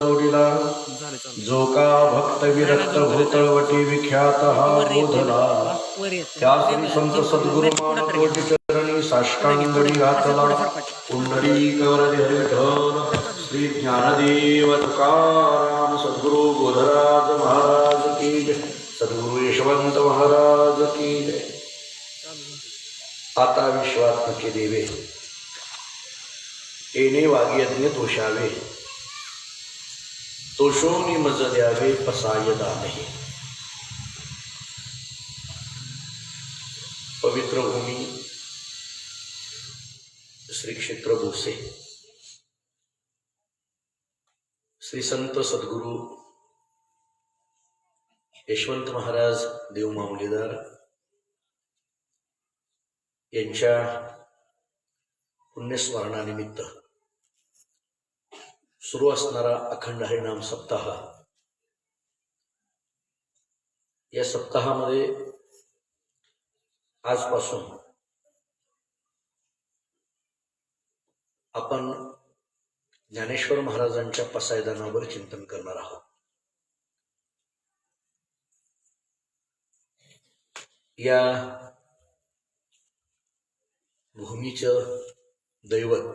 जो का भक्त विरक्त भूतळवटी विख्यात हा बोधला त्या श्री संत सद्गुरु मानतोजी चरणी साष्टांगणी घातला पुंडलिक वरदे हरिविठ्ठल श्री ज्ञानदेव तुकाराम सद्गुरु बोधराज महाराज की जय सद्गुरु यशवंत महाराज की जय। आता विश्वात्मके देवे येणे वाग्यज्ञ तोषावे तोषोनी मज द्यावे पसाय दानही। पवित्र भूमी श्री क्षेत्र भोसे श्री संत सद्गुरु यशवंत महाराज देव माऊलीदार यांच्या पुण्यस्मरणानिमित्त सुरू असणारा अखंड हरिनाम सप्ताह, या सप्ताहामध्ये आजपासून आपण ज्ञानेश्वर महाराजांच्या पसायदानावर चिंतन करणार आहोत। या भूमीचं दैवत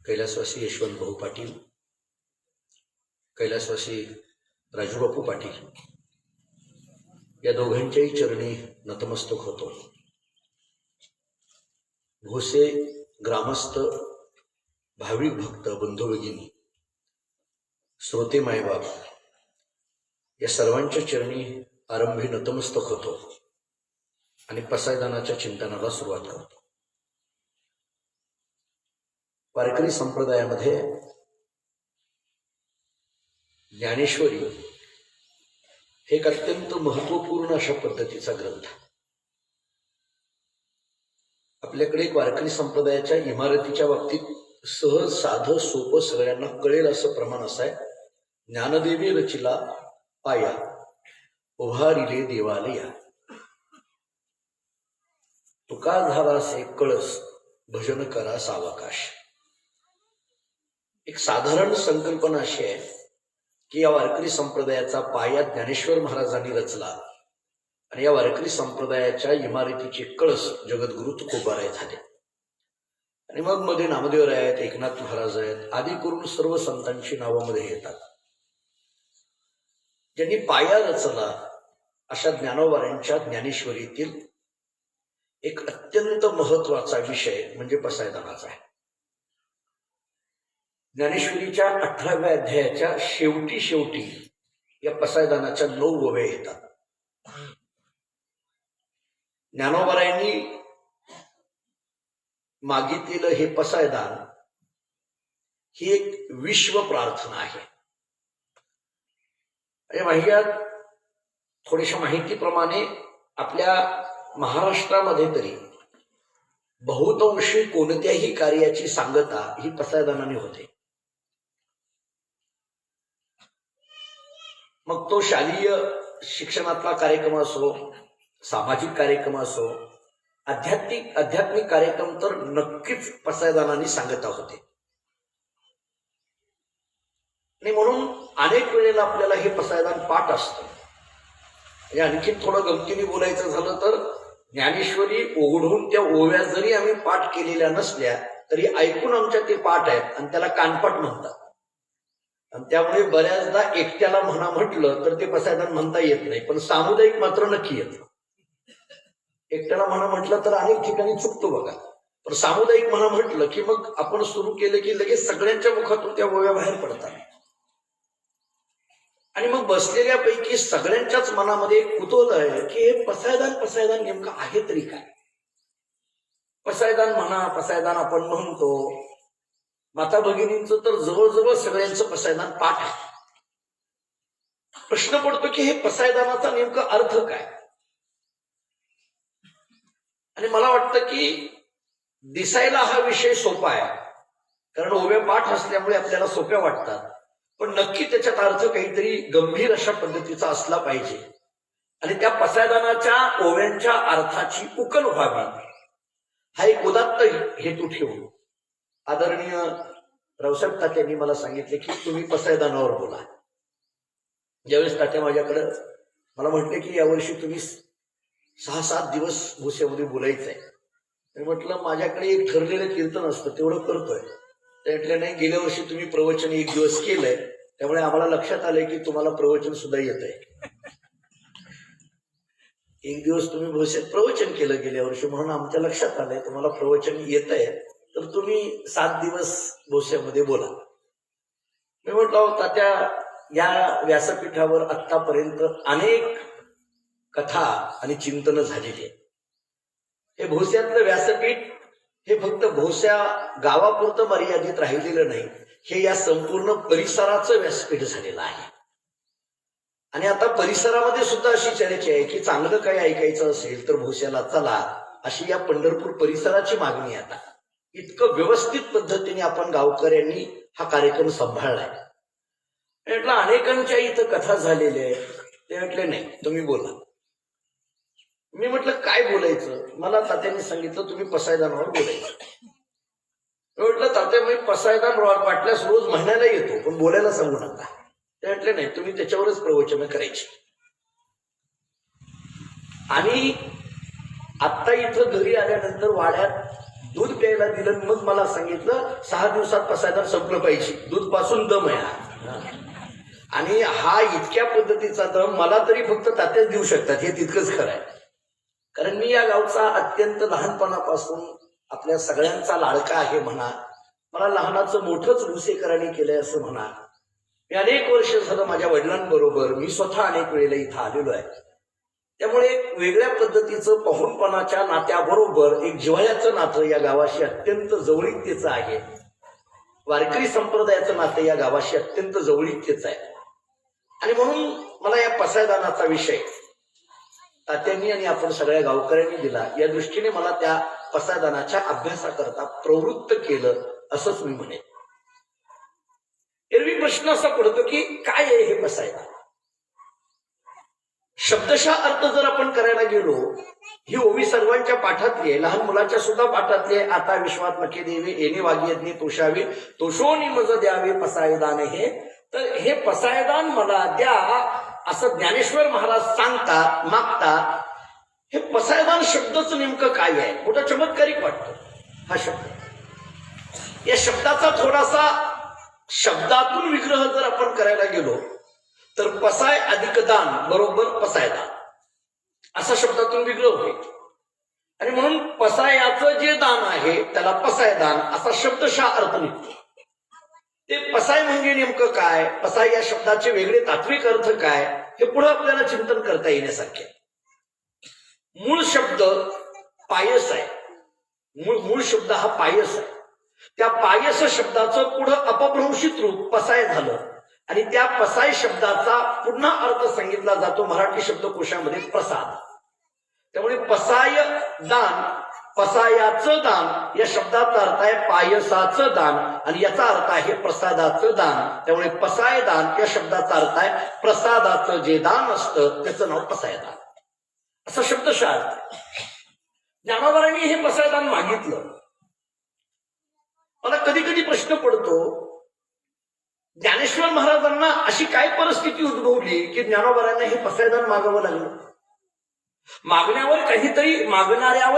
कैलासवासी यशवंत भाऊ पाटील, कैलासवासी राजूबापू पाटील या दोघांच्याही चरणी नतमस्तक होतो। भोसे ग्रामस्थ, भाविक भक्त, बंधू भगिनी, श्रोते, मायबाप या सर्वांच्या चरणी आरंभी नतमस्तक होतो आणि पसायदानाच्या चिंतनाला सुरुवात करतो। वारकरी संप्रदायामध्ये ज्ञानेश्वरी हे एक अत्यंत महत्वपूर्ण अशा पद्धतीचा ग्रंथ। आपल्याकडे एक वारकरी संप्रदायाच्या इमारतीच्या बाबतीत सहज साधं सोपं सगळ्यांना कळेल असं प्रमाण असं आहे, ज्ञानदेवी रचिला पाया उभारिले देवालया, तुका झालासे कळस भजन करा सावकाश। एक साधारण संकल्पना अशी आहे की या वारकरी संप्रदायाचा पाया ज्ञानेश्वर महाराजांनी रचला आणि या वारकरी संप्रदायाच्या इमारतीचे कळस जगद्गुरु तुकोबाराय झाले आणि मग मध्ये नामदेवराय आहेत, एकनाथ महाराज आहेत, आदी करून सर्व संतांची नावामध्ये येतात। ज्यांनी पाया रचला अशा ज्ञानोबारांच्या ज्ञानेश्वरीतील एक अत्यंत महत्वाचा विषय म्हणजे पसायदानाचा आहे। ज्ञानेश्वरीच्या 18व्या अध्यायाच्या शेवटी या पसायदानाच्या 9 ओव्या येतात। ज्ञानोबारायांनी मागितलेलं हे पसायदान ही एक विश्व प्रार्थना आहे। यात थोड्याशा माहितीप्रमाणे आपल्या महाराष्ट्रामध्ये तरी बहुतांशी कोणत्याही कार्याची सांगता ही पसायदानाने होते। मग तो शालेय शिक्षणातला कार्यक्रम असो, सामाजिक कार्यक्रम असो, आध्यात्मिक कार्यक्रम तर नक्कीच पसायदानाने सांगता होते। आणि म्हणून अनेक वेळेला आपल्याला हे पसायदान पाठ असतं। म्हणजे आणखी थोडं गमतीने बोलायचं झालं तर ज्ञानेश्वरी ओढून त्या ओव्या जरी आम्ही पाठ केलेल्या नसल्या तरी ऐकून आमच्या ते पाठ आहेत आणि त्याला कानपाठ म्हणतात। आणि त्यामुळे बऱ्याचदा एकट्याला म्हणा म्हटलं तर ते पसायदान म्हणता येत नाही, पण सामुदायिक मात्र नक्की येतं। एकट्याला म्हणा म्हटलं तर अनेक ठिकाणी चुकतो बघा, पण सामुदायिक म्हणा म्हटलं की मग आपण सुरू केलं की लगेच सगळ्यांच्या मुखातून त्या ओव्या बाहेर पडतात आणि मग बसलेल्यापैकी सगळ्यांच्याच मनामध्ये कुतूहल आहे की हे पसायदान नेमकं आहे तरी काय। पसायदान म्हणा, पसायदान आपण म्हणतो, माता भगिनींचं तर जवळजवळ सगळ्यांचं पसायदान पाठ आहे। प्रश्न पडतो की हे पसायदानाचा नेमका अर्थ काय। आणि मला वाटतं की दिसायला हा विषय सोपा आहे, कारण ओव्या पाठ असल्यामुळे आपल्याला सोप्या वाटतात, पण नक्की त्याच्यात अर्थ काहीतरी गंभीर अशा पद्धतीचा असला पाहिजे आणि त्या पसायदानाच्या ओव्यांच्या अर्थाची उकल व्हावी हा एक उदात्त हेतू ठेवून आदरणीय रावसाहेब तात्यांनी मला सांगितले की तुम्ही पसायदानावर बोला. ज्यावेळेस तात्या माझ्याकडं मला म्हटले की यावर्षी तुम्ही 6-7 दिवस भोस्यामध्ये बोलायचं आहे. मी म्हटलं माझ्याकडे एक ठरलेलं कीर्तन असतं तेवढं करतोय. ते म्हटलं नाही, गेल्या वर्षी तुम्ही प्रवचन 1 दिवस केलंय, त्यामुळे आम्हाला लक्षात आलंय की तुम्हाला प्रवचन सुद्धा येत आहे. 1 दिवस तुम्ही भोस्यात प्रवचन केलं गेल्या वर्षी, म्हणून आमच्या लक्षात आलंय तुम्हाला प्रवचन येत आहे, तर तुम्ही 7 दिवस भोस्यामध्ये बोला. मी म्हटलं तात्या, या व्यासपीठावर आतापर्यंत अनेक कथा आणि चिंतन झालेली आहे. हे भोस्यातलं व्यासपीठ हे फक्त भोस्या गावापुरतं मर्यादित राहिलेलं नाही, हे या संपूर्ण परिसराचं व्यासपीठ झालेलं आहे. आणि आता परिसरामध्ये सुद्धा अशी चर्चा आहे की चांगलं काही ऐकायचं असेल तर भोस्याला चला, अशी या पंढरपूर परिसराची मागणी आहे. आता इतकं व्यवस्थित पद्धतीने आपण गावकऱ्यांनी हा कार्यक्रम सांभाळलाय. म्हटलं अनेकांच्या इथं कथा झालेल्या आहेत. ते म्हटले नाही, तुम्ही बोला. मी म्हटलं काय बोलायचं? मला तात्यांनी सांगितलं तुम्ही पसायदानावर बोलायचं. मी म्हटलं तात्या, मी पसायदान वाटल्यास रोज महिन्याला येतो, पण बोलायला सांगू नका. ते म्हटले नाही, तुम्ही त्याच्यावरच प्रवचन करायची. आणि आत्ता इथं घरी आल्यानंतर वाड्यात दूध प्यायला दिलं, मग मला सांगितलं 6 दिवसात पसायदान संपलं पाहिजे. दूध पासून दम आहे. आणि हा इतक्या पद्धतीचा दम मला तरी फक्त तात्याच देऊ शकतात, हे तितकंच खरं आहे. कारण मी या गावचा अत्यंत लहानपणापासून आपल्या सगळ्यांचा लाडका आहे म्हणा, मला लहानाचं मोठंच भुसेकरांनी केलंय असं म्हणा. मी अनेक वर्ष झालं माझ्या वडिलांबरोबर, मी स्वतः अनेक वेळेला इथं आलेलो आहे. त्यामुळे एक वेगळ्या पद्धतीचं पाहुणपणाच्या नात्याबरोबर एक जिव्हाळ्याचं नातं या गावाशी अत्यंत जवळीकतेचं आहे. वारकरी संप्रदायाचं नातं या गावाशी अत्यंत जवळीकतेचं आहे. आणि म्हणून मला या पसायदानाचा विषय तात्यांनी आणि आपण सगळ्या गावकऱ्यांनी दिला, या दृष्टीने मला त्या पसायदानाच्या अभ्यासाकरता प्रवृत्त केलं असंच मी म्हणेन. एरवी प्रश्न असा पडतो की काय आहे हे पसायदान? शब्दशः अर्थ जर आपण करायला गेलो, ही ओवी सर्वांच्या पाठातली आहे, लहान मुलाच्या सुद्धा पाठातली आहे. आता विश्वात नके देवे येणे वागियज्ञ तोषावे तोषोनी मज द्यावे पसायदान. हे तर हे पसायदान मला द्या असं ज्ञानेश्वर महाराज सांगतात, मागतात. हे पसायदान शब्दच नेमकं काय आहे? मोठा चमत्कारिक वाटतो हा शब्द. या शब्दाचा थोडासा शब्दातून विग्रह जर आपण करायला गेलो तर पसाय अधिक दान बरोबर पसायदान असा शब्दातून विग्रह होईल. आणि म्हणून पसायाचं जे दान आहे त्याला पसायदान असा शब्दशः अर्थ निघतो. ते पसाय म्हणजे नेमकं काय, पसाय या शब्दाचे वेगळे तात्विक अर्थ काय, हे पुढे आपल्याला चिंतन करता येण्यासारखे. मूळ शब्द पायस आहे. मूळ शब्द हा पायस आहे. त्या पायस शब्दाचं पुढं अपभ्रंशित रूप पसाय झालं आणि त्या पसाय शब्दाचा पुन्हा अर्थ सांगितला जातो मराठी शब्दकोशामध्ये प्रसाद. त्यामुळे पसाय दान, पसायाचं दान या शब्दाचा अर्थ आहे पायसाचं दान आणि याचा अर्थ आहे प्रसादाचं दान. त्यामुळे पसाय दान या शब्दाचा अर्थ आहे प्रसादाचं जे दान असतं त्याचं नाव पसायदान असा शब्दशः अर्थ आहे. ज्ञानोबांनी हे पसायदान मागितलं. मला कधी कधी प्रश्न पडतो, ज्ञानेश्वर महाराजांना अशी काय परिस्थिती उद्भवली की ज्ञानोबांना हे पसायदान मागावं लागलं? मागणाऱ्यावर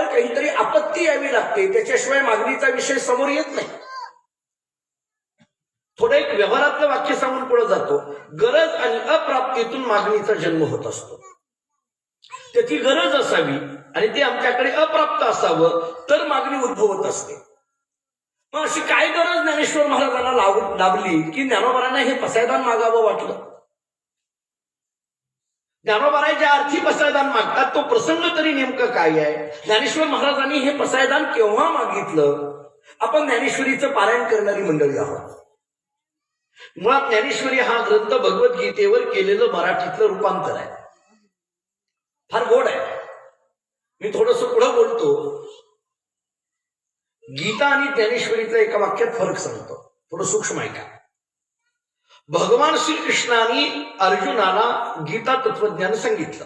काहीतरी आपत्ती यावी लागते, त्याच्याशिवाय मागणीचा विषय समोर येत नाही. थोडं एक व्यवहारातलं वाक्य सांगून पुढे जातो. गरज आणि अप्राप्तीतून मागणीचा जन्म होत असतो. त्याची गरज असावी आणि ते आमच्याकडे अप्राप्त असावं तर मागणी उद्भवत असते. मग अशी काय गरज ज्ञानेश्वर महाराजांना लाभली की ज्ञानोबांना हे पसायदान मागावं वाटलं? ज्ञानोबा ज्या अर्थी पसायदान मागतात तो प्रसंग तरी नेमकं काय आहे? ज्ञानेश्वर महाराजांनी हे पसायदान केव्हा मागितलं? आपण ज्ञानेश्वरीचं पारायण करणारी मंडळी आहोत. मुळात ज्ञानेश्वरी हा ग्रंथ भगवद्गीतेवर केलेलं मराठीतलं रूपांतर आहे. फार गोड आहे. मी थोडस पुढे बोलतो. गीता आणि ज्ञानेश्वरीचा एका वाक्यात फरक सांगतो, थोडं सूक्ष्म आहे का. भगवान श्रीकृष्णाने अर्जुनाला गीता तत्वज्ञान सांगितलं.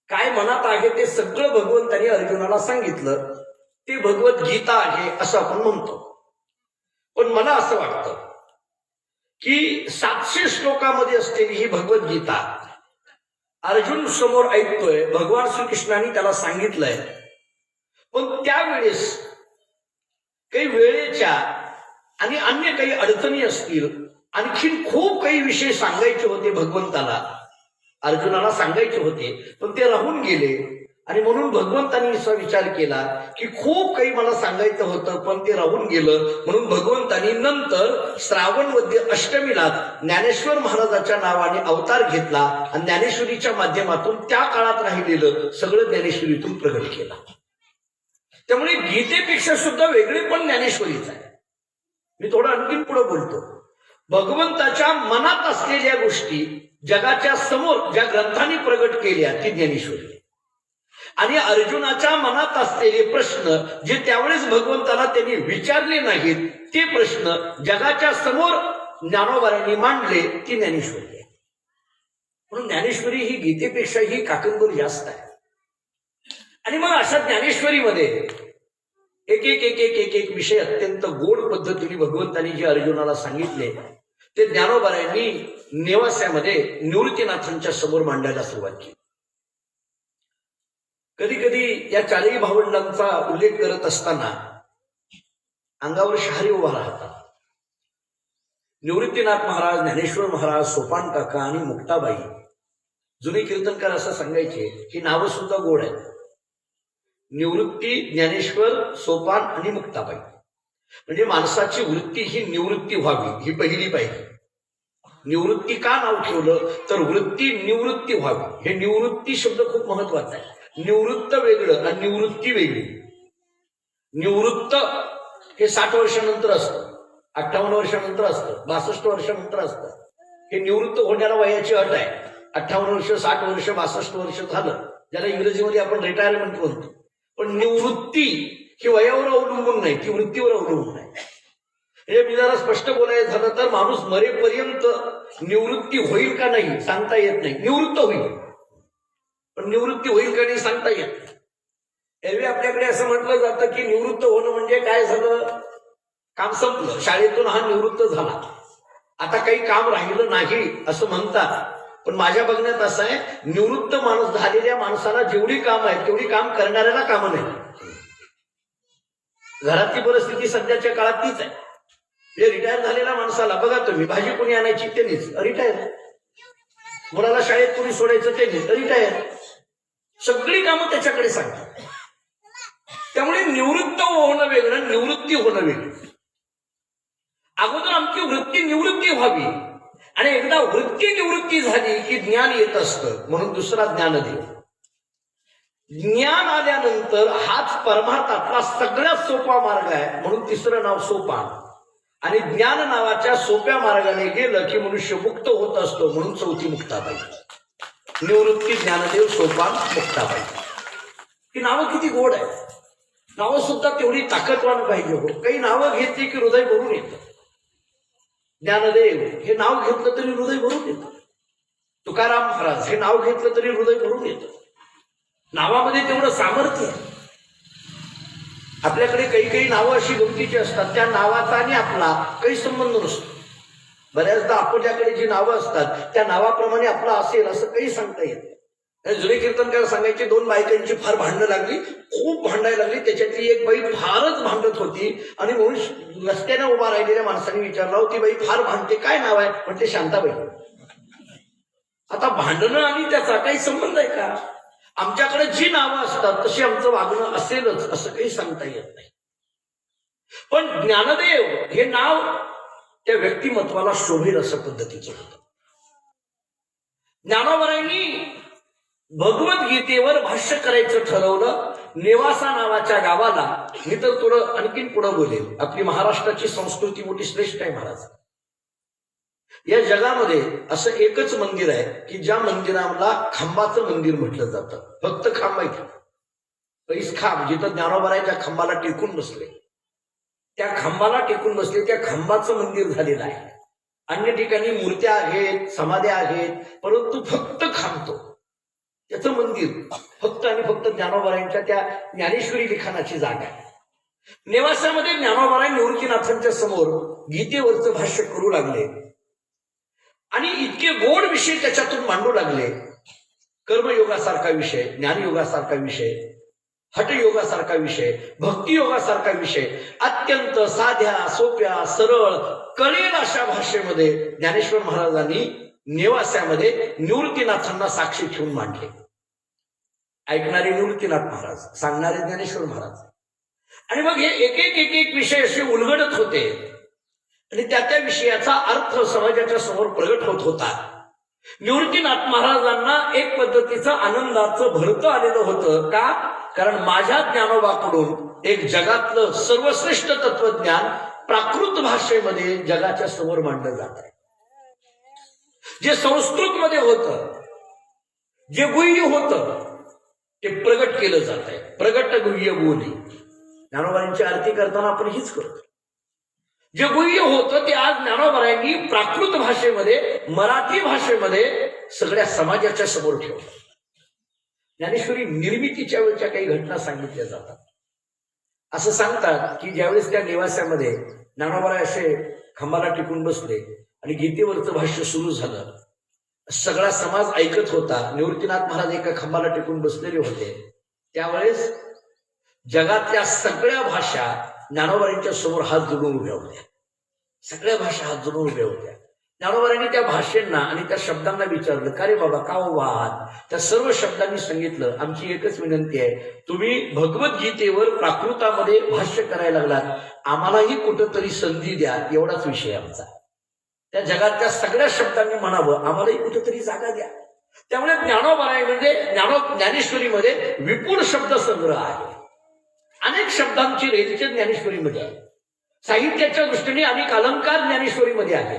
काय मनात आहे ते सगळं भगवंतानी अर्जुनाला सांगितलं. ते भगवद्गीता आहे असं आपण म्हणतो. पण मला असं वाटतं की 700 श्लोकामध्ये असलेली ही भगवद्गीता अर्जुन समोर ऐकतोय, भगवान श्रीकृष्णाने त्याला सांगितलंय, पण त्यावेळेस काही वेळेच्या आणि अन्य काही अडचणी असतील, आणखीन खूप काही विषय सांगायचे होते भगवंताला, अर्जुनाला सांगायचे होते, पण ते राहून गेले. आणि म्हणून भगवंतांनी असा विचार केला की खूप काही मला सांगायचं होतं पण ते राहून गेलं. म्हणून भगवंतांनी नंतर श्रावण वद्य अष्टमीला ज्ञानेश्वर महाराजाच्या नावाने अवतार घेतला आणि ज्ञानेश्वरीच्या माध्यमातून त्या काळात राहिलेलं सगळं ज्ञानेश्वरीतून प्रगट केलं. त्यामुळे गीतेपेक्षा सुद्धा वेगळे पण ज्ञानेश्वरीच आहे. मी थोडं आणखीन पुढे बोलतो. भगवंताच्या मनात असलेल्या गोष्टी जगाच्या समोर ज्या ग्रंथांनी प्रगट केल्या ती ज्ञानेश्वरी, आणि अर्जुनाच्या मनात असलेले प्रश्न जे त्यावेळेस भगवंताला त्यांनी विचारले नाहीत ते प्रश्न जगाच्या समोर ज्ञानोबांनी मांडले ती ज्ञानेश्वरी आहे. म्हणून ज्ञानेश्वरी ही गीतेपेक्षाही काकंबरी जास्त आहे. आणि मग अशा ज्ञानेश्वरीमध्ये एक एक एक एक एक एक विषय अत्यंत गोड पद्धतीने भगवंतांनी जे अर्जुनाला सांगितले ते ज्ञानोबांनी नेवास्यामध्ये निवृत्तीनाथांच्या समोर मांडायला सुरुवात केली. कधी कधी या चारही भावंडांचा उल्लेख करत असताना अंगावर शहारी उभा राहतात. निवृत्तीनाथ महाराज, ज्ञानेश्वर महाराज, सोपान काका आणि मुक्ताबाई. जुने कीर्तनकार असं सांगायचे की नावं सुद्धा गोड आहेत. निवृत्ती, ज्ञानेश्वर, सोपान आणि मुक्ताबाई. म्हणजे माणसाची वृत्ती ही निवृत्ती व्हावी ही पहिली पाहिजे. निवृत्ती का नाव ठेवलं तर वृत्ती निवृत्ती व्हावी. हे निवृत्ती शब्द खूप महत्वाचा आहे. निवृत्त वेगळं आणि निवृत्ती वेगळी. निवृत्त हे 60 वर्षानंतर असतं, 58 वर्षानंतर असतं, 62 वर्षानंतर असतं. हे निवृत्त होण्याला वयाची अट आहे. 58 वर्ष, 60 वर्ष, 62 वर्ष झालं, ज्याला इंग्रजीमध्ये आपण रिटायरमेंट म्हणतो. पण निवृत्ती ही वयावर अवलंबून नाही, ती वृत्तीवर अवलंबून नाही. हे मी जरा स्पष्ट बोलायचं झालं तर माणूस मरेपर्यंत निवृत्ती होईल का नाही सांगता येत नाही. निवृत्त होईल पण निवृत्ती होईल का नाही सांगता येत नाही. एरवी आपल्याकडे असं म्हटलं जातं की निवृत्त होणं म्हणजे काय झालं, काम संपलं, शाळेतून हा निवृत्त झाला, आता काही काम राहिलं नाही असं म्हणतात. पण माझ्या बघण्यात असं आहे, निवृत्त माणूस झालेल्या माणसाला जेवढी काम आहेत तेवढी काम करणाऱ्याला कामं नाही. घरातली परिस्थिती सध्याच्या काळात तीच आहे. जे रिटायर झालेल्या माणसाला बघा तुम्ही, भाजी कोणी आणायची त्यांनीच, रिटायर. मुलाला शाळेत कोणी सोडायचं त्यांनीच, रिटायर. सगळी कामं त्याच्याकडे सांगतात. त्यामुळे निवृत्त होणं वेगळं, निवृत्ती होणं वेगळं. अगोदर आमची वृत्ती निवृत्ती व्हावी आणि एकदा वृत्ती निवृत्ती झाली की ज्ञान येत असतं. म्हणून दुसरा ज्ञानदेव. ज्ञान आल्यानंतर हाच परमार्थातला सगळ्यात सोपा मार्ग आहे. म्हणून तिसरं नाव सोपान. आणि ज्ञान नावाच्या सोप्या मार्गाने गेलं की मनुष्य मुक्त होत असतो. म्हणून चौथी मुक्ताबाई. निवृत्ती, ज्ञानदेव, सोपान, मुक्ताबाई. ही नावं किती गोड आहे. नावं सुद्धा तेवढी ताकदवान पाहिजे. हो, काही नावं घेतली की हृदय भरून येतं. ज्ञानदेव हे नाव घेतलं तरी हृदय भरून येतं. तुकाराम महाराज हे नाव घेतलं तरी हृदय भरून येतं. नावामध्ये तेवढं सामर्थ्य आहे. आपल्याकडे काही काही नावं अशी गमतीची असतात, त्या नावाचा आणि आपला काही संबंध नसतो. बऱ्याचदा आपल्याकडे जी नावं असतात त्या नावाप्रमाणे आपला असेल असं काही सांगता येत नाही. जुने कीर्तनकार सांगायचे, 2 बायकांची फार भांडणं लागली, खूप भांडायला लागली. त्याच्यातली एक बाई फारच भांडत होती आणि म्हणून रस्त्याने उभा राहिलेल्या माणसाने विचारलं, ती बाई फार भांडते, काय नाव आहे? म्हणते शांताबाई. आता भांडणं आणि त्याचा काही संबंध आहे का? आमच्याकडे जी नावं असतात तशी आमचं वागणं असेलच असं काही सांगता येत नाही. पण ज्ञानदेव हे नाव त्या व्यक्तिमत्वाला शोभेल असं पद्धतीचं होतं. ज्ञानोबांनी भगवद्गीतेवर भाष्य करायचं ठरवलं. नेवासा नावाच्या गावाला, मी तर थोडं आणखीन पुढे बोलेल, आपली महाराष्ट्राची संस्कृती मोठी श्रेष्ठ आहे महाराज. या जगामध्ये असं एकच मंदिर आहे की ज्या मंदिराला खांबाचं मंदिर म्हटलं जातं. फक्त खांब आहे, पैस खांब, जिथं ज्ञानोबाच्या खांबाला टेकून बसले, त्या खांबाला टेकून बसले, त्या खांबाचं मंदिर झालेलं आहे. अन्य ठिकाणी मूर्त्या आहेत, समाध्या आहेत, परंतु फक्त खांबतो त्याचं मंदिर फक्त आणि फक्त ज्ञानोबांच्या त्या ज्ञानेश्वरी लिखाणाची जागा आहे. नेवासामध्ये ज्ञानोबा निवृत्तीनाथांच्या समोर गीतेवरचं भाष्य करू लागले आणि इतके गोड विषय त्याच्यातून मांडू लागले. कर्मयोगासारखा विषय, ज्ञानयोगासारखा विषय, हठयोगासारखा विषय, भक्तियोगासारखा विषय अत्यंत साध्या सोप्या सरळ कळेल अशा भाषेमध्ये ज्ञानेश्वर महाराजांनी नेवास्यामध्ये निवृत्तीनाथांना साक्षी ठेवून मांडले. ऐकणारे निवृत्तीनाथ महाराज, सांगणारे ज्ञानेश्वर महाराज. आणि मग हे एक एक एक एक विषय असे उलगडत होते आणि त्या विषयाचा अर्थ समाजाच्या समोर प्रगट होत होता. निवृत्तीनाथ महाराजांना एक पद्धतीचं आनंदाचं भरतं आलेलं होतं. का? कारण माझ्या ज्ञानोबाकडून एक जगातलं सर्वश्रेष्ठ तत्वज्ञान प्राकृत भाषेमध्ये जगाच्या समोर मांडलं जात आहे. जे संस्कृतमध्ये होतं, जे गुह्य होतं ते प्रगट केलं जात आहे. प्रगट गुह्य बोली. ज्ञानोबांची आरती करताना आपण हीच करतो. जे गुह्य होतं ते आज ज्ञानोबांनी प्राकृत भाषेमध्ये, मराठी भाषेमध्ये सगळ्या समाजाच्या समोर ठेवलं. ज्ञानेश्वरी निर्मितीच्या वेळच्या काही घटना सांगितल्या जातात. असं सांगतात की ज्यावेळेस त्या निवासामध्ये ज्ञानोबा असे खांबाला टिकून बसले आणि गीतेवरचं भाष्य सुरू झालं, सगळा समाज ऐकत होता. निवृत्तीनाथ महाराज एका खांबाला टिकून बसलेले होते. त्यावेळेस जगातल्या सगळ्या भाषा ज्ञानोबांच्या समोर हात जोडून उभ्या होत्या. सगळ्या भाषा हात जोडून उभ्या होत्या. ज्ञानोबांनी त्या भाषेंना आणि त्या शब्दांना विचारलं, का रे बाबा का उभा आहात? त्या सर्व शब्दांनी सांगितलं, आमची एकच विनंती आहे, तुम्ही भगवद्गीतेवर प्राकृतामध्ये भाष्य करायला लागलात, आम्हालाही कुठंतरी संधी द्या. एवढाच विषय आमचा. त्या जगातल्या सगळ्या शब्दांनी म्हणावं, आम्हालाही कुठंतरी जागा द्या. त्यामुळे ज्ञानोबाराय म्हणजे ज्ञानेश्वरीमध्ये विपुल शब्द संग्रह आहे. अनेक शब्दांची रेलचेल ज्ञानेश्वरीमध्ये आहे. साहित्याच्या दृष्टीने अनेक अलंकार ज्ञानेश्वरीमध्ये आहे.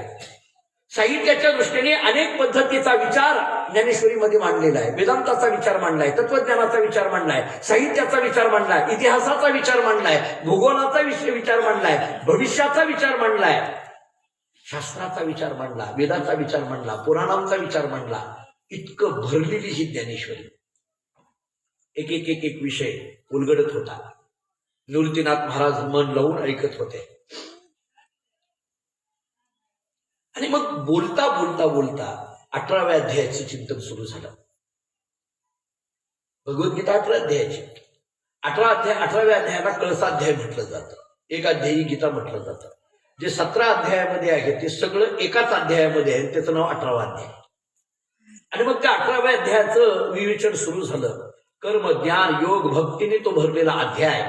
साहित्याच्या दृष्टीने अनेक पद्धतीचा विचार ज्ञानेश्वरीमध्ये मांडलेला आहे. वेदांताचा विचार मांडलाय, तत्वज्ञानाचा विचार मांडलाय, साहित्याचा विचार मांडलाय, इतिहासाचा विचार मांडलाय, भूगोलाचा विचार मांडलाय, भविष्याचा विचार मांडलाय, शास्त्राचा विचार मांडला, वेदाचा विचार मांडला, पुराणांचा विचार मांडला. इतकं भरलेली ही ज्ञानेश्वरी. एक एक एक एक विषय उलगडत होता. निवृत्तीनाथ महाराज मन लावून ऐकत होते. आणि मग बोलता बोलता बोलता 18व्या अध्यायाचं चिंतन सुरू झालं. भगवद्गीता 18 अध्यायाची. 18व्या अध्यायाला कळसाध्याय म्हटलं जातं. एक अध्यायी गीता म्हटलं जातं. जे 17 अध्यायामध्ये आहे ते सगळं एकाच अध्यायामध्ये आहे. त्याचं नाव 18वा अध्याय. आणि मग त्या 18व्या अध्यायाचं विवेचन सुरू झालं. कर्म, ज्ञान, योग, भक्तीने तो भरलेला अध्याय.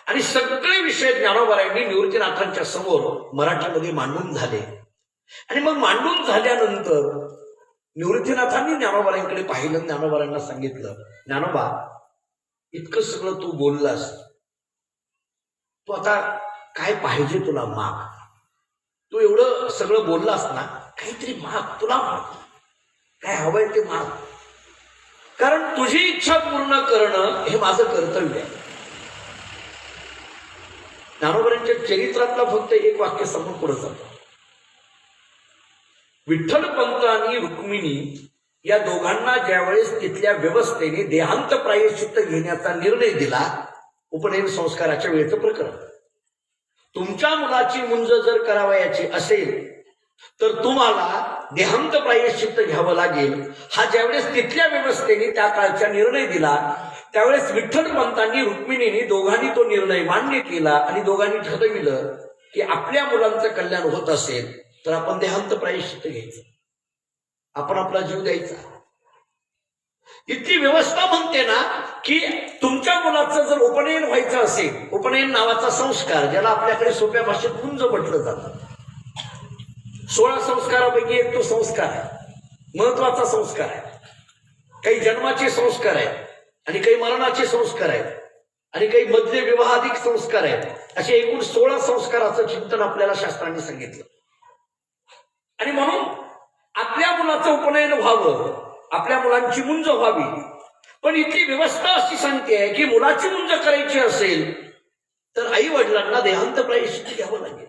आणि सगळे विषय ज्ञानोबांनी निवृत्तीनाथांच्या समोर मराठीमध्ये मांडून झाले. आणि मग मांडून झाल्यानंतर निवृत्तीनाथांनी ज्ञानोबांकडे पाहिलं. ज्ञानोबांना सांगितलं, ज्ञानोबा इतकं सगळं तू बोललास, तू आता काय पाहिजे तुला माग. तू एवढं सगळं बोललास ना, काहीतरी माग, तुला माग, काय हवंय ते माग. कारण तुझी इच्छा पूर्ण करणं हे माझं कर्तव्य आहे. ज्ञानोबांच्या चरित्रातला फक्त एक वाक्य समोर पुढे जातं. विठ्ठलपंत आणि रुक्मिणी या दोघांना ज्यावेळेस तिथल्या व्यवस्थेने देहांत प्रायश्चित्त घेण्याचा निर्णय दिला, उपनयन संस्काराच्या वेळेचं प्रकरण, तुमच्या मुलाची मुंज जर करावयाची असेल तर तुम्हाला देहांत प्रायश्चित्त घ्यावं लागेल. हा ज्यावेळेस तिथल्या व्यवस्थेने त्या काळचा निर्णय दिला, त्यावेळेस विठ्ठलपंतांनी रुक्मिणीने दोघांनी तो निर्णय मान्य केला. आणि दोघांनी ठरविलं की आपल्या मुलांचं कल्याण होत असेल तर आपण देहांत प्रायश्चित्त घ्यायचं, आपण आपला जीव द्यायचा. इतकी व्यवस्था म्हणते ना की तुमच्या मुलाचं जर उपनयन व्हायचं असेल, उपनयन नावाचा संस्कार ज्याला आपल्याकडे सोप्या भाषेत मुंज म्हटलं जातं, 16 संस्कारापैकी एक तो संस्कार आहे, महत्वाचा संस्कार आहे. काही जन्माचे संस्कार आहेत आणि काही मरणाचे संस्कार आहेत आणि काही मध्य विवाहाधिक संस्कार आहेत. असे एकूण 16 संस्काराचं चिंतन आपल्याला शास्त्रांनी सांगितलं. आणि म्हणून आपल्या मुलाचं उपनयन व्हावं, आपल्या मुलांची मुंज व्हावी. पण इतकी व्यवस्था अशी सांगते आहे की मुलाची मुंज करायची असेल तर आई वडिलांना देहांत प्रायश्चित्त घ्यावं लागेल.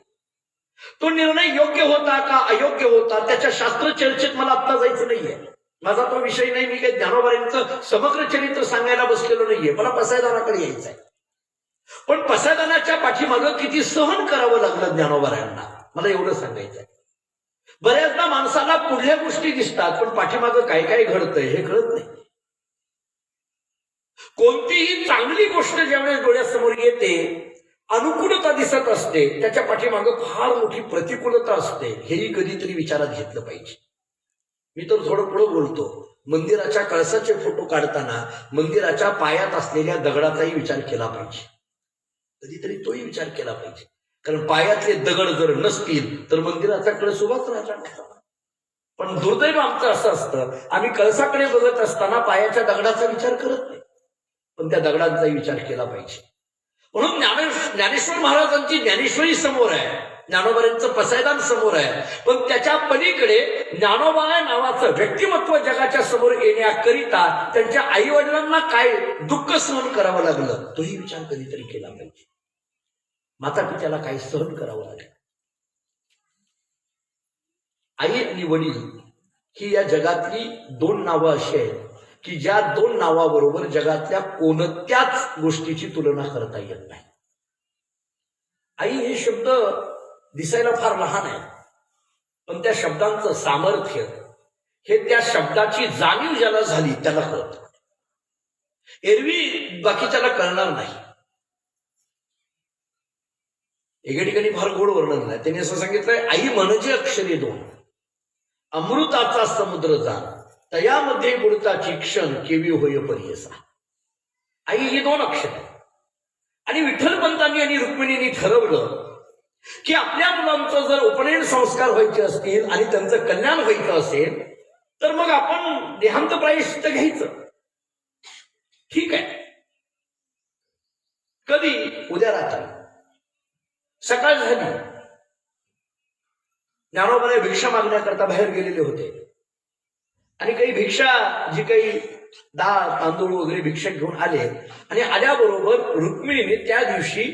तो निर्णय योग्य होता का अयोग्य होता त्याच्या शास्त्र चर्चेत मला आत्ता जायचं नाहीये. माझा तो विषय नाही. मी काही ज्ञानोबांचं समग्र चरित्र सांगायला बसलेलो नाहीये. मला पसायदाराकडे यायचं आहे. पण पसायदानाच्या पाठीमागं किती सहन करावं लागलं ज्ञानोबारायांना, मला एवढं सांगायचंय. बऱ्याचदा माणसाला पुढल्या गोष्टी दिसतात, पण पाठीमागं काय काय घडतंय हे कळत नाही. कोणतीही चांगली गोष्ट ज्यावेळेस डोळ्यासमोर येते, अनुकूलता दिसत असते, त्याच्या पाठीमागं फार मोठी प्रतिकूलता असते, हेही कधीतरी विचारात घेतलं पाहिजे. मी तर थोडं पुढं बोलतो. मंदिराच्या कळसाचे फोटो काढताना मंदिराच्या पायात असलेल्या दगडाचाही विचार केला पाहिजे, कधीतरी तोही विचार केला पाहिजे. कारण पायातले दगड जर नसतील तर मंदिराचा कळस उभाच राहणार. पण दुर्दैव आमचं असं असतं, आम्ही कळसाकडे बघत असताना पायाच्या दगडाचा विचार करत नाही, पण त्या दगडांचाही विचार केला पाहिजे. म्हणून ज्ञानेश्वर महाराजांची ज्ञानेश्वरी समोर आहे, ज्ञानोबांचं पसायदान समोर आहे, पण त्याच्या पलीकडे ज्ञानोबा नावाचं व्यक्तिमत्व जगाच्या समोर येण्याकरिता त्यांच्या आई वडिलांना काय दुःख सहन करावं लागलं, तोही विचार कधीतरी केला पाहिजे. माता पित्याला काय सहन करावं लागलं. आई आणि वडील ही या जगातली दोन नावं अशी आहेत की ज्या दोन नावाबरोबर जगातल्या कोणत्याच गोष्टीची तुलना करता येत नाही. आई हे शब्द दिसायला फार लहान आहे, पण त्या शब्दांचं सामर्थ्य हे त्या शब्दाची जाणीव ज्याला झाली त्याला कळत. एरवी बाकीच्याला कळणार नाही. एके ठिकाणी फार गोड वर्णन आहे, त्यांनी असं सांगितलंय, आई म्हणजे अक्षरे दोन, अमृताचा समुद्र जाण, तयामध्ये बुडताची क्षण केवी होय परियसा. आई ही दोन अक्षर आहे. आणि विठ्ठलपंतांनी आणि रुक्मिणींनी ठरवलं की आपल्या मुलांचं जर उपनयन संस्कार व्हायचे असतील आणि त्यांचं कल्याण व्हायचं असेल तर मग आपण देहांत प्रायश्चित्त घ्यायचं. ठीक आहे. कधी? उद्या रात्री. सकाळ झाली, ज्ञानोबा भिक्षा मागण्याकरता बाहेर गेलेले होते आणि काही भिक्षा, जी काही डाळ तांदूळ वगैरे भिक्षा घेऊन आले आणि आल्याबरोबर रुक्मिणीने त्या दिवशी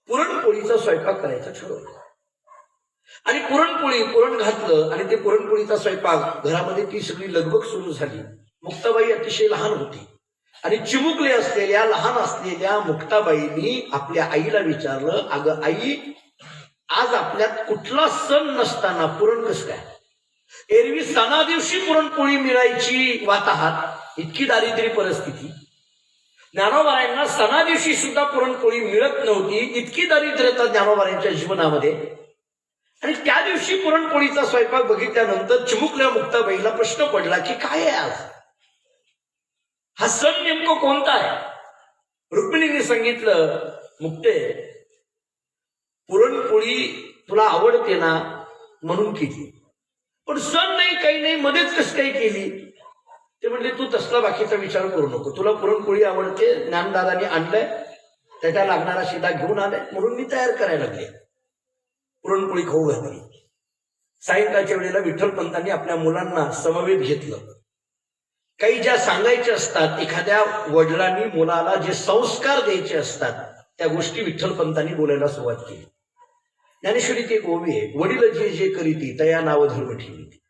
पुरणपोळीचा स्वयंपाक करायचं ठरवलं. आणि पुरण घातलं आणि ते पुरणपोळीचा स्वयंपाक घरामध्ये ती सगळी लगबग सुरू झाली. मुक्ताबाई अतिशय लहान होती आणि चिमुकले असलेल्या लहान असलेल्या मुक्ताबाईंनी आपल्या आईला विचारलं, अगं आई, आज आपल्यात कुठला सण नसताना पुरण कसं काय? एरवी सणा दिवशी पुरणपोळी मिळायची वाताहात, इतकी दारिद्र्य परिस्थिती. ज्ञानोबारायांना सणा दिवशी सुद्धा पुरणपोळी मिळत नव्हती, इतकी दारिद्र्यता ज्ञानोबारायांच्या जीवनामध्ये. आणि त्या दिवशी पुरणपोळीचा स्वयंपाक बघितल्यानंतर चिमुकल्या मुक्ताबाईला प्रश्न पडला की काय आहे आज, हा सण नेमकं कोणता आहे? रुक्मिणीने सांगितलं, मुक्ते, पुरणपोळी तुला आवडते ना म्हणून केली, पण सण नाही काही नाही मध्येच कसं काही केली? ते म्हणले, तू तसला बाकीचा विचार करू नको, तुला पुरणपोळी आवडते, ज्ञानदादांनी आणलंय, त्याच्या लागणारा शिदा घेऊन आलाय म्हणून मी तयार करायला लागले, पुरणपोळी खाऊ घातली. सायंकाळच्या वेळेला विठ्ठलपंतांनी आपल्या मुलांना समवेत घेतलं. काही ज्या सांगायच्या असतात, एखाद्या वडिलांनी मुलाला जे संस्कार द्यायचे असतात त्या गोष्टी विठ्ठलपंतांनी बोलायला सुरुवात केली. ज्ञानेश्वरीत एक ओवी आहे, वडील जे जे करीती तया नाव धर्म ठेवीती.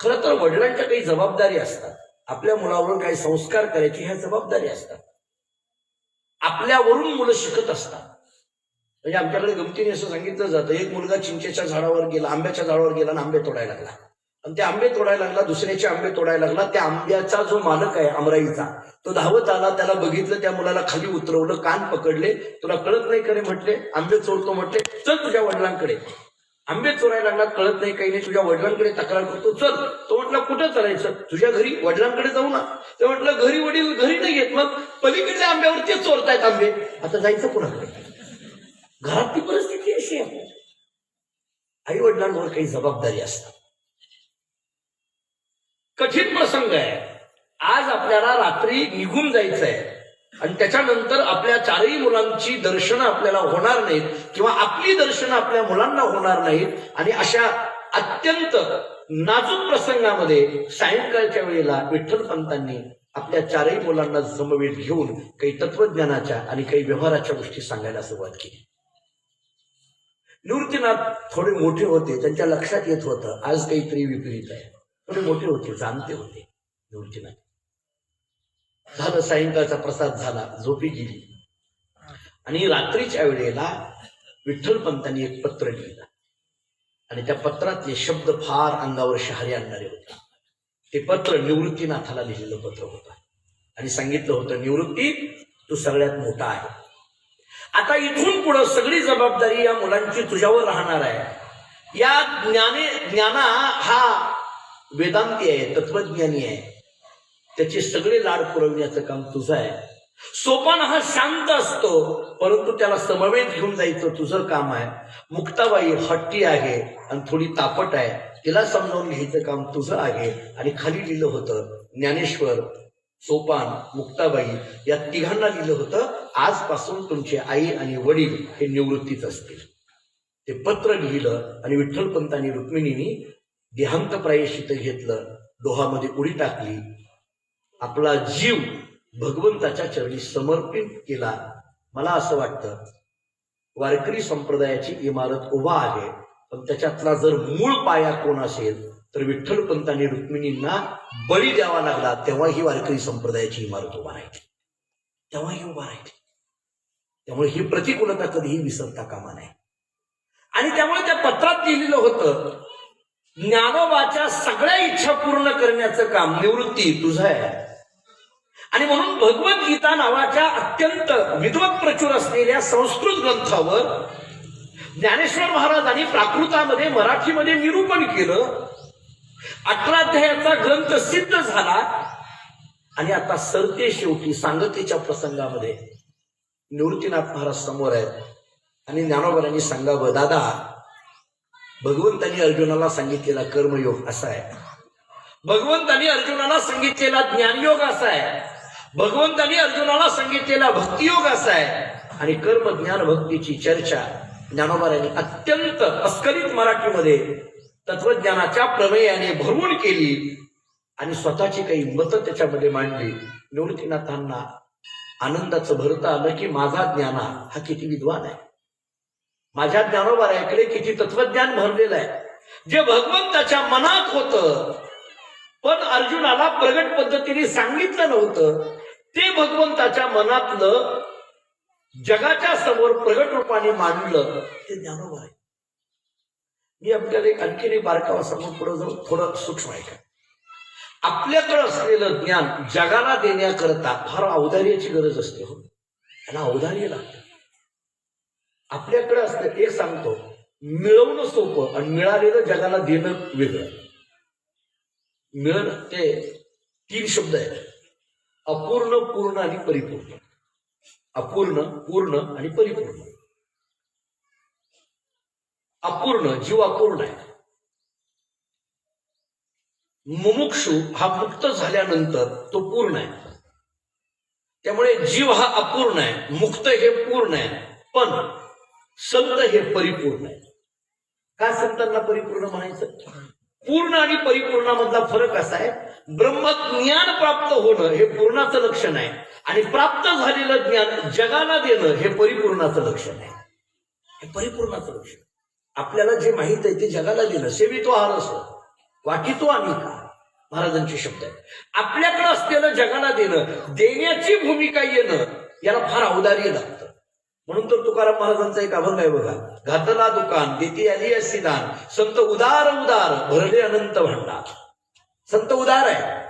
खरं तर वडिलांच्या काही जबाबदारी असतात, आपल्या मुलावर काही संस्कार करायची ह्या जबाबदारी असतात. आपल्यावरून मुलं शिकत असतात. म्हणजे आमच्याकडे गमतीने असं सांगितलं जातं, एक मुलगा चिंचेच्या झाडावर गेला, आंब्याच्या झाडावर गेला आणि आंबे तोडायला लागला. आणि ते आंबे तोडायला लागला, दुसऱ्याचे आंबे तोडायला लागला. त्या आंब्याचा जो मालक आहे आमराईचा, तो धावत आला, त्याला बघितलं, त्या मुलाला खाली उतरवलं, कान पकडले, तुला कळत नाही करे म्हटले, आंबे चोरतो म्हटले, चल तुझ्या वडिलांकडे. आंबे चोरायला लागला, कळत नाही काही नाही, तुझ्या वडिलांकडे तक्रार करतो, चल. तो म्हटला, कुठं चालायचं? तुझ्या घरी, वडिलांकडे जाऊ ना. ते म्हटलं, घरी वडील घरी नाही येत, मग पलीकडल्या आंब्यावर ते चोरतायत आंबे, आता जायचं कुणाकडे? घरातली परिस्थिती अशी आहे. आई वडिलांवर काही जबाबदारी असतात. कठीण प्रसंग आहे. आज आपल्याला रात्री निघून जायचं आहे आणि त्याच्यानंतर आपल्या चारही मुलांची दर्शनं आपल्याला होणार नाहीत किंवा आपली दर्शनं आपल्या मुलांना होणार नाहीत. आणि अशा अत्यंत नाजूक प्रसंगामध्ये सायंकाळच्या वेळेला विठ्ठलपंतांनी आपल्या चारही मुलांना समवेत घेऊन काही तत्वज्ञानाच्या आणि काही व्यवहाराच्या गोष्टी सांगायला सुरुवात केली. निवृत्तीनाथ थोडे मोठे होते, त्यांच्या लक्षात येत होतं आज काहीतरी विपरीत आहे. थोडे मोठे होते, जाणते होते निवृत्तीनाथ. झालं, सायंकाळचा प्रसाद झाला, झोपी गेली. आणि रात्रीच्या वेळेला विठ्ठलपंतांनी एक पत्र लिहिलं आणि त्या पत्रातले शब्द फार अंगावर शहारे आणणारे होते. ते पत्र निवृत्तीनाथाला लिहिलेलं पत्र होतं आणि सांगितलं होतं, निवृत्ती तू सगळ्यात मोठा आहे. आता इथून पुढं सगळी जबाबदारी या मुलांची तुझ्यावर राहणार आहे. या ज्ञाना हा वेदांती आहे, तत्वज्ञानी आहे, त्याचे सगळे लाड पुरवण्याचं काम तुझं आहे. सोपान हा शांत असतो, परंतु त्याला समवेत घेऊन जायचं तुझं काम आहे. मुक्ताबाई हट्टी आहे आणि थोडी तापट आहे, तिला समजावून घ्यायचं काम तुझं आहे. आणि खाली लिहिलं होतं, ज्ञानेश्वर, सोपान, मुक्ताबाई या तिघांना लिहिलं होतं, आजपासून तुमचे आई आणि वडील हे निवृत्तीच असतील. ते पत्र लिहिलं आणि विठ्ठलपंतांनी रुक्मिणींनी देहांत प्रायश्चित्त घेतलं, डोहामध्ये उडी टाकली, आपला जीव भगवंताच्या चरणी समर्पित केला. मला असं वाटतं वारकरी संप्रदायाची इमारत उभा आहे, पण त्याच्यातला जर मूळ पाया कोण असेल तर विठ्ठलपंतांनी रुक्मिणींना बळी द्यावा लागला, तेव्हा ही वारकरी संप्रदायाची इमारत उभा राहिली, तेव्हा ही उभा राहिली. त्यामुळे ही प्रतिकूलता कधीही विसरता कामा नये. आणि त्यामुळे त्या पत्रात लिहिलेलं होतं, ज्ञानोबाच्या सगळ्या इच्छा पूर्ण करण्याचं काम निवृत्ती तुझं आहे. आणि म्हणून भगवद्गीता नावाच्या अत्यंत विद्वत प्रचुर असलेल्या संस्कृत ग्रंथावर ज्ञानेश्वर महाराजांनी प्राकृतामध्ये मराठीमध्ये निरूपण केलं. 18 अध्यायाचा ग्रंथ सिद्ध झाला आणि आता सरते शेवटी सांगतेच्या प्रसंगामध्ये निवृत्तीनाथ महाराज समोर आहेत आणि ज्ञानोबांनी सांगावं, दादा भगवंतांनी अर्जुनाला सांगितलेला कर्मयोग असा आहे, भगवंतांनी अर्जुनाला सांगितलेला ज्ञानयोग असा आहे, भगवंतांनी अर्जुनाला सांगितलेला भक्तियोग असा आहे. आणि कर्म ज्ञान भक्तीची चर्चा ज्ञानोबांनी अत्यंत अस्खलित मराठीमध्ये तत्वज्ञानाच्या प्रमेयाने भरवून केली आणि स्वतःची काही मतं त्याच्यामध्ये मांडली. निवृत्तीनाथांना आनंदाचं भरतं आलं की माझा ज्ञाना हा किती विद्वान आहे, माझ्या ज्ञानोबाऱ्याकडे किती तत्वज्ञान भरलेलं आहे, जे भगवंताच्या मनात होतं पण अर्जुनाला प्रगट पद्धतीने सांगितलं नव्हतं, ते भगवंताच्या मनातलं जगाच्या समोर प्रगट रूपाने मांडलं, ते ज्ञानोबा आहे. मी आपल्याला एक आणखीन एक बारकावा समोर पुढे जाऊन थोडं सूक्ष्म आहे का, आपल्याकडे असलेलं ज्ञान जगाला देण्याकरता फार औदार्याची गरज असते. हो, त्याला औदार्य लागतं. आपल्याकडे असलं एक सांगतो, मिळवणं सोपं आणि मिळालेलं जगाला देणं वेगळं. मिळणं ते 3 शब्द आहेत, अपूर्ण, पूर्ण आणि परिपूर्ण. अपूर्ण, पूर्ण आणि परिपूर्ण. अपूर्ण जीव अपूर्ण आहे. मुमुक्षु हा मुक्त झाल्यानंतर तो पूर्ण आहे. त्यामुळे जीव हा अपूर्ण आहे, मुक्त हे पूर्ण आहे, पण संत हे परिपूर्ण आहे. का संतांना परिपूर्ण म्हणायचं? पूर्ण आणि परिपूर्णामधला फरक असा आहे, ब्रह्मज्ञान प्राप्त होणं हे पूर्णाचं लक्षण आहे आणि प्राप्त झालेलं ज्ञान जगाला देणं हे परिपूर्णाचं लक्षण आहे. हे परिपूर्णाचं लक्षण. आपल्याला जे माहित आहे ते जगाला देणं. सेवितो आरस वाटितो अनिका महाराजांचे शब्द आहेत. आपल्याकडे असलेलं जगाला देणं, देण्याची भूमिका येणं, याला फार औदार्य लागतं. म्हणून तर तुकाराम महाराजांचा एक अभंग आहे बघा, घातला दुकान देती आली असी दान, संत उदार उदार भरले अनंत भांडार. संत उदार आहे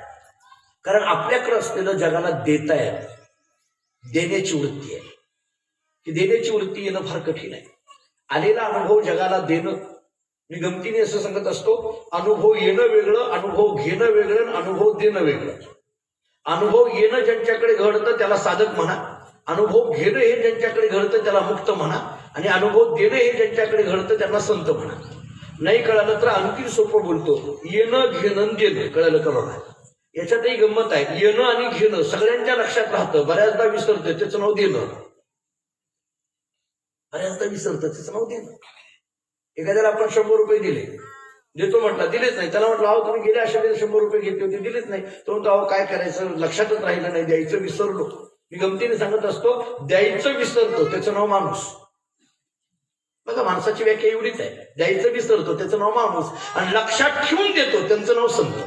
कारण आपल्याकडे असलेलं जगाला देता येत, देण्याची वृत्ती आहे. की देण्याची वृत्ती येणं फार कठीण आहे. आलेला अनुभव जगाला देणं, मी गमतीने असं सांगत असतो, अनुभव येणं वेगळं, अनुभव घेणं वेगळं, अनुभव देणं वेगळं. अनुभव येणं ज्यांच्याकडे घडतं त्याला साधक म्हणा, अनुभव घेणं हे ज्यांच्याकडे घडतं त्याला मुक्त म्हणा, आणि अनुभव देणं हे ज्यांच्याकडे घडतं त्यांना संत म्हणा. नाही कळालं तर आणखी सोपं बोलतो, येणं घेणं देणं. कळलं कळलं? याच्यातही गंमत आहे. येणं आणि घेणं सगळ्यांच्या लक्षात राहतं, बऱ्याचदा विसरतं, त्याचं नाव देणं. बऱ्याचदा विसरतं, त्याचं नाव देणं. एखाद्याला आपण 100 रुपये दिले, देतो म्हटलं, दिलेच नाही. त्याला म्हटलं, अहो तुम्ही गेल्या आठवड्यात 100 रुपये घेतले होते, दिलेच नाही. तो म्हणतो, अहो काय करायचं, लक्षातच राहिलं नाही, द्यायचं विसरलो. मी गमतीने सांगत असतो, द्यायचं विसरतो त्याचं नाव माणूस. बघा, माणसाची व्याख्या एवढीच आहे, द्यायचं विसरतो त्याचं नाव माणूस, आणि लक्षात ठेवून देतो त्यांचं नाव संत.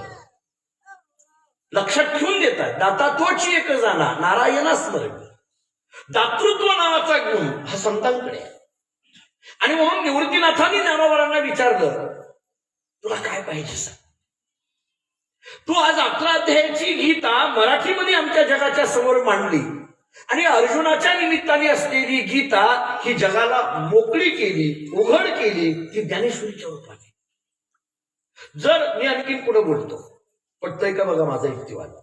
लक्षात ठेवून देतात, दाता तोची एक जाणा नारायणा स्मरण. दातृत्व नावाचा गुण हा संतांकडे आहे. आणि म्हणून निवृत्तीनाथांनी ज्ञानोबांना विचारलं, तुला काय पाहिजे सांग. तू आज 11 अध्यायाची गीता मराठीमध्ये आमच्या जगाच्या समोर मांडली आणि अर्जुनाच्या निमित्ताने असलेली गीता ही जगाला मोकळी केली, उघड केली, ती ज्ञानेश्वरीच्या रूपाने. जर मी आणखीन पुढे बोलतो, पटतंय का बघा माझा युक्तिवाद.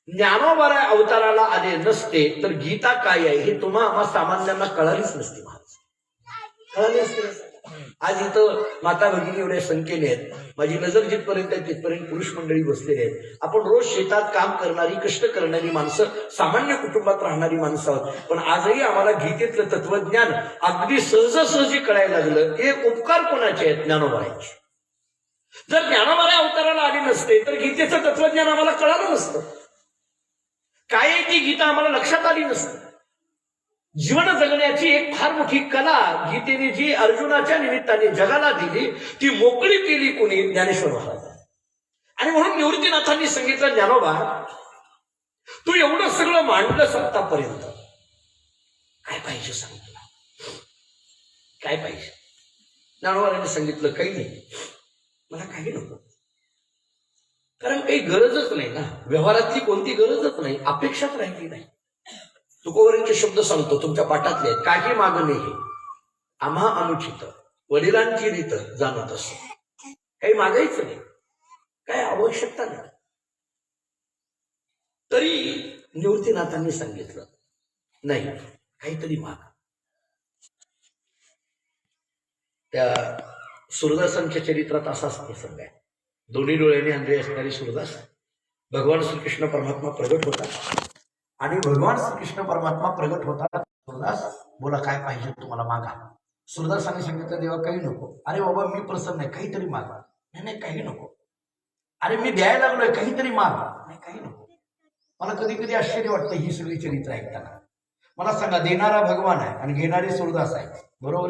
ज्ञानोबा अवताराला आले नसते तर गीता काय आहे हे तुम्हा आम्हा सामान्यांना कळालीच नसते. महाराज कळाली असते. आज इथं माता भगिनी एवढ्या संख्येने आहेत. माझी नजर जिथपर्यंत आहे तिथपर्यंत पुरुष मंडळी बसलेली आहेत. आपण रोज शेतात काम करणारी, कष्ट करणारी माणसं, सामान्य कुटुंबात राहणारी माणसं आहोत. पण आजही आम्हाला गीतेतलं तत्वज्ञान अगदी सहजासहजी कळायला लागलं. हे उपकार कोणाचे आहेत? ज्ञानोबाचे. जर ज्ञानोबा अवताराला आले नसते तर गीतेचं तत्वज्ञान आम्हाला कळालं नसतं. काय आहे ती गीता आम्हाला लक्षात आली नसते. जीवन जगण्याची एक फार मोठी कला गीतेने जी अर्जुनाच्या निमित्ताने जगाला दिली, ती मोकळी केली कोणी? ज्ञानेश्वर महाराज. आणि म्हणून निवृत्तीनाथांनी सांगितलं, ज्ञानोबा तू एवढं सगळं मांडलंस आतापर्यंत, काय पाहिजे सांग, तुला काय पाहिजे? ज्ञानोबांनी सांगितलं, काही नाही, मला काही नको. कारण काही गरजच नाही ना, व्यवहारातली कोणती गरजच नाही, अपेक्षाच राहिली नाही. तुकोबरांचे शब्द सांगतो, तुमच्या पाठातले आहेत. काही मागणे हे आम्हा अनुचित, वडिलांची रीत जाणत असो. काही मागायचं नाही, काही आवश्यकता नाही. तरी निवृत्तीनाथांनी सांगितलं, नाही, काहीतरी माग. त्या सूरदासांच्या चरित्रात असाच प्रसंग आहे. दोन्ही डोळ्याने अंधे असणारी सूरदास, भगवान श्रीकृष्ण परमात्मा प्रगट होता आणि भगवान श्रीकृष्ण परमात्मा प्रगट होता. सूरदास बोला, काय पाहिजे तुम्हाला, मागा. सूरदासांनी सांगितलं, देवा काही नको. अरे बाबा मी प्रसन्न आहे, काहीतरी मागा. नाही काही नको. अरे मी द्यायला लागलोय, काहीतरी माग. नाही काही नको. मला कधी कधी आश्चर्य वाटतं ही सगळी चरित्र ऐकताना. मला सांगा, देणारा भगवान आहे आणि घेणारे सूरदास आहे, बरोबर?